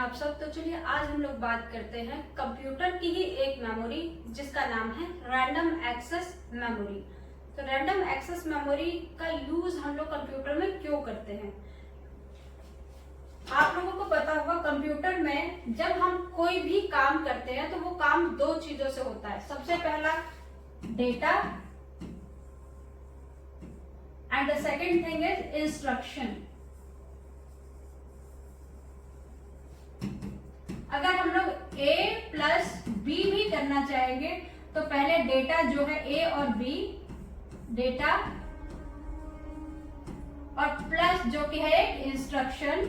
आप सब। तो चलिए आज हम लोग बात करते हैं कंप्यूटर की ही एक मेमोरी जिसका नाम है रैंडम एक्सेस मेमोरी। तो रैंडम एक्सेस मेमोरी का यूज हम लोग कंप्यूटर में क्यों करते हैं? आप लोगों को पता होगा कंप्यूटर में जब हम कोई भी काम करते हैं तो वो काम दो चीजों से होता है। सबसे पहला data and the second thing is instruction. अगर हम लोग A प्लस B भी करना चाहेंगे तो पहले डेटा जो है A और B, डेटा और प्लस जो कि है एक इंस्ट्रक्शन,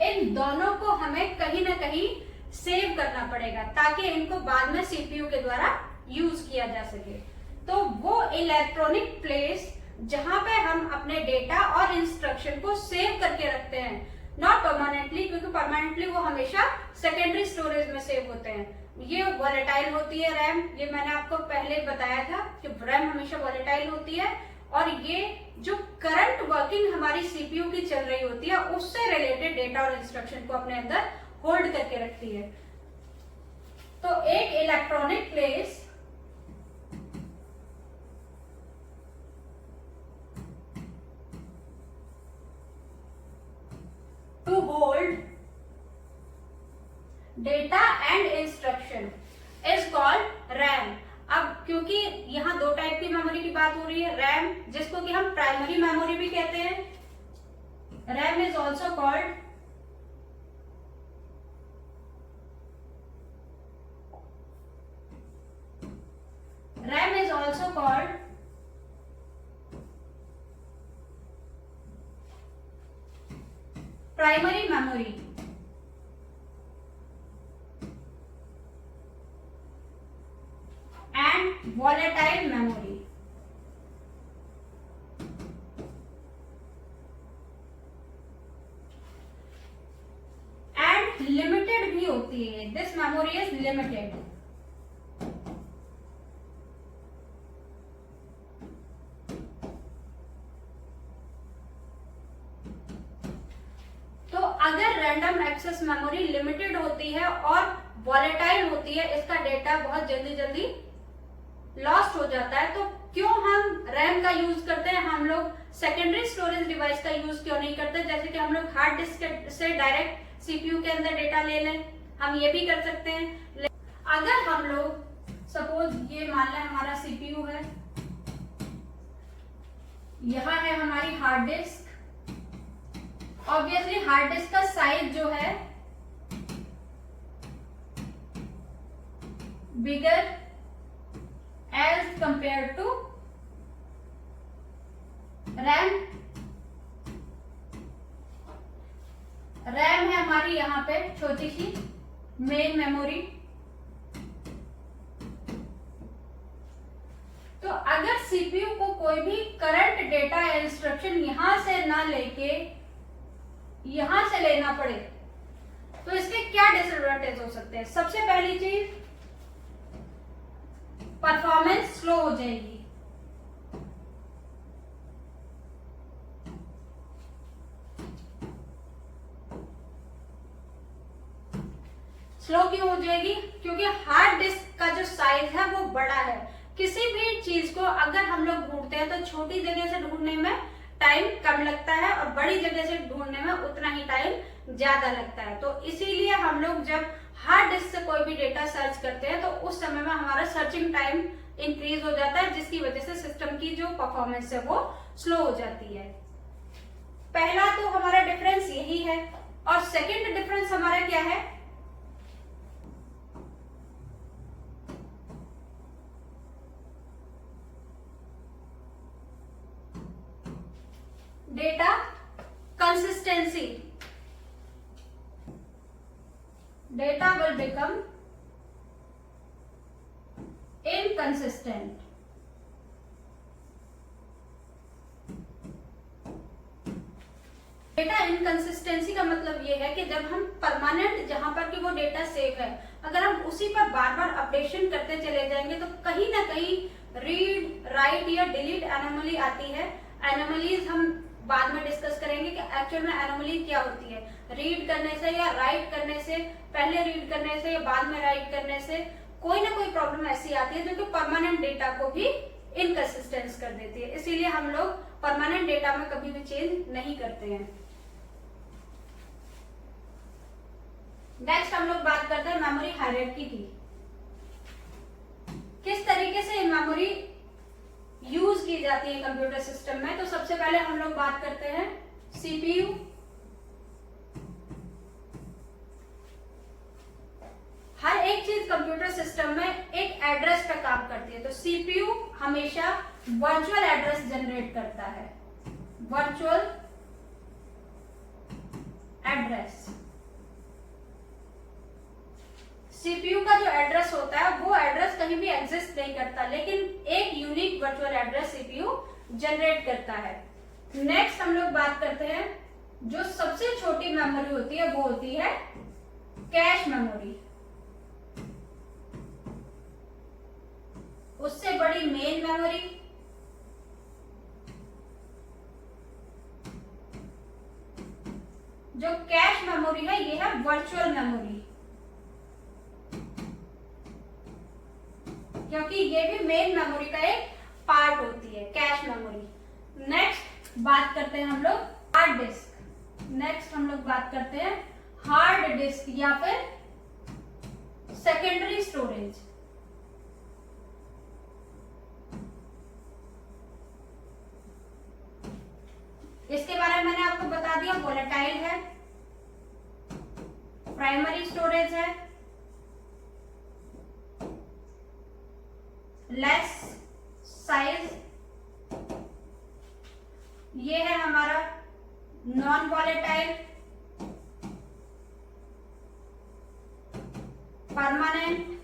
इन दोनों को हमें कहीं ना कहीं सेव करना पड़ेगा ताकि इनको बाद में सीपीयू के द्वारा यूज किया जा सके। तो वो इलेक्ट्रॉनिक प्लेस जहां पे हम अपने डेटा और इंस्ट्रक्शन को सेव करके रखते हैं, नॉट परमानेंटली, क्योंकि परमानेंटली वो हमेशा सेकेंडरी स्टोरेज में सेव होते हैं। ये वॉलेटाइल होती है रैम, ये मैंने आपको पहले बताया था कि रैम हमेशा वॉलेटाइल होती है और ये जो करंट वर्किंग हमारी सीपीयू की चल रही होती है उससे रिलेटेड डेटा और इंस्ट्रक्शन को अपने अंदर होल्ड करके रखती है। तो एक electronic place to hold data and instruction is called RAM। अब क्योंकि यहाँ दो टाइप की मेमोरी की बात हो रही है, रैम जिसको कि हम प्राइमरी मेमोरी भी कहते हैं, RAM is also called primary memory. And volatile memory. And limited भी होती है, दिस मेमोरी इज लिमिटेड। अगर रैंडम एक्सेस मेमोरी लिमिटेड होती है और वॉलेटाइल होती है, इसका डेटा बहुत जल्दी जल्दी लॉस्ट हो जाता है, तो क्यों हम रैम का यूज करते हैं? हम लोग सेकेंडरी स्टोरेज डिवाइस का यूज क्यों नहीं करते? जैसे कि हम लोग हार्ड डिस्क से डायरेक्ट सीपीयू के अंदर डेटा ले लें, हम ये भी कर सकते हैं। अगर हम लोग सपोज ये मान लें हमारा सीपीयू है, यहां है हमारी hard disk. Obviously hard disk का साइज जो है bigger as compare to RAM. RAM है हमारी यहां पे छोटी सी मेन मेमोरी। तो अगर सीपीयू को कोई भी करंट डेटा या इंस्ट्रक्शन यहां से ना लेके यहां से लेना पड़े तो इसके क्या डिसएडवांटेज हो सकते हैं? सबसे पहली चीज, परफॉर्मेंस स्लो हो जाएगी। स्लो क्यों हो जाएगी? क्योंकि हार्ड डिस्क का जो साइज है वो बड़ा है। किसी भी चीज को अगर हम लोग ढूंढते हैं तो छोटी जगह से ढूंढने में टाइम कम लगता है और बड़ी जगह से ढूंढने में उतना ही टाइम ज्यादा लगता है। तो इसीलिए हम लोग जब हार्ड डिस्क से कोई भी डेटा सर्च करते हैं तो उस समय में हमारा सर्चिंग टाइम इंक्रीज हो जाता है, जिसकी वजह से सिस्टम की जो परफॉर्मेंस है वो स्लो हो जाती है। पहला तो हमारा डिफरेंस यही है। और सेकंड डिफरेंस हमारा क्या है? Data consistency. Data will become inconsistent। Data inconsistency का मतलब ये है कि जब हम परमानेंट जहां पर कि वो डेटा सेव है, अगर हम उसी पर बार बार अपडेशन करते चले जाएंगे तो कहीं ना कहीं रीड, राइट या डिलीट एनोमली आती है। एनोमलीज हम बाद में डिस्कस करेंगे कि एक्चुअल में एनोमली क्या होती है, रीड करने से या राइट करने से, पहले रीड करने से या बाद में राइट करने से कोई ना कोई प्रॉब्लम ऐसी आती है जो कि परमानेंट डेटा को भी इनकंसिस्टेंस कर देती है। इसीलिए हम लोग परमानेंट डेटा में कभी भी चेंज नहीं करते हैं। नेक्स्ट हम लोग बात करते हैं मेमोरी हायरार्की की। किस तरीके से मेमोरी यूज की जाती है कंप्यूटर सिस्टम में। तो सबसे पहले हम लोग बात करते हैं सीपीयू। हर एक चीज कंप्यूटर सिस्टम में एक एड्रेस पे काम करती है। तो सीपीयू हमेशा वर्चुअल एड्रेस जनरेट करता है, वर्चुअल एड्रेस। सीपीयू का जो एड्रेस होता है वो एड्रेस कहीं भी एग्जिस्ट नहीं करता, लेकिन एक unique virtual address CPU generate करता है। नेक्स्ट हम लोग बात करते हैं जो सबसे छोटी मेमोरी होती है वो होती है कैश मेमोरी। उससे बड़ी मेन मेमोरी, जो कैश मेमोरी है ये है वर्चुअल मेमोरी, क्योंकि ये भी मेन मेमोरी का एक पार्ट होती है कैश मेमोरी। नेक्स्ट बात करते हैं हम लोग हार्ड डिस्क। नेक्स्ट हम लोग बात करते हैं हार्ड डिस्क या फिर सेकेंडरी स्टोरेज। इसके बारे में मैंने आपको बता दिया, वोलेटाइल है, प्राइमरी स्टोरेज है, लेस साइज, ये है हमारा non volatile, permanent,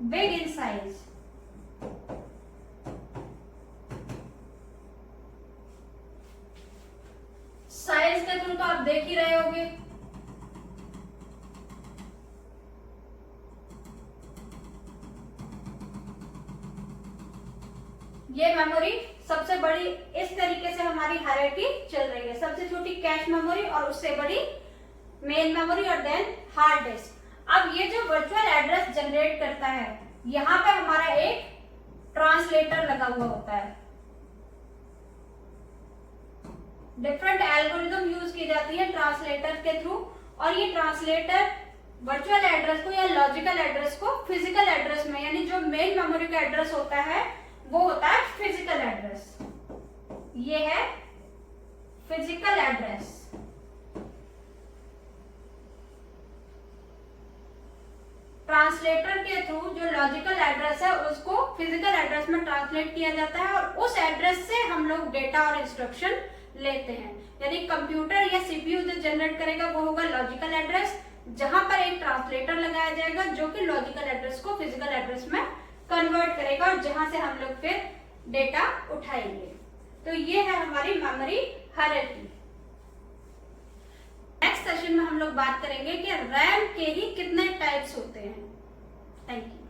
big in size. Size के थ्रू तो आप देख ही रहे होंगे। ये मेमोरी सबसे बड़ी, इस तरीके से हमारी हायरार्की चल रही है। सबसे छोटी कैश मेमोरी और उससे बड़ी मेन मेमोरी और देन हार्ड डिस्क। अब ये जो वर्चुअल एड्रेस जनरेट करता है, यहां पे हमारा एक ट्रांसलेटर लगा हुआ होता है। डिफरेंट एल्गोरिथम यूज की जाती है ट्रांसलेटर के थ्रू, और ये ट्रांसलेटर वर्चुअल एड्रेस को या लॉजिकल एड्रेस को फिजिकल एड्रेस में, यानी जो मेन मेमोरी का एड्रेस होता है वो होता है फिजिकल एड्रेस। ये है फिजिकल एड्रेस। ट्रांसलेटर के थ्रू जो लॉजिकल एड्रेस है उसको फिजिकल एड्रेस में ट्रांसलेट किया जाता है, और उस एड्रेस से हम लोग डेटा और इंस्ट्रक्शन लेते हैं। यानी कंप्यूटर या सीपीयू जो जनरेट करेगा वो होगा लॉजिकल एड्रेस, जहां पर एक ट्रांसलेटर लगाया जाएगा जो कि लॉजिकल एड्रेस को फिजिकल एड्रेस में कन्वर्ट करेगा, और जहां से हम लोग फिर डेटा उठाएंगे। तो ये है हमारी मेमोरी हायरार्की। नेक्स्ट सेशन में हम लोग बात करेंगे कि रैम के ही कितने टाइप्स होते हैं। Thank you.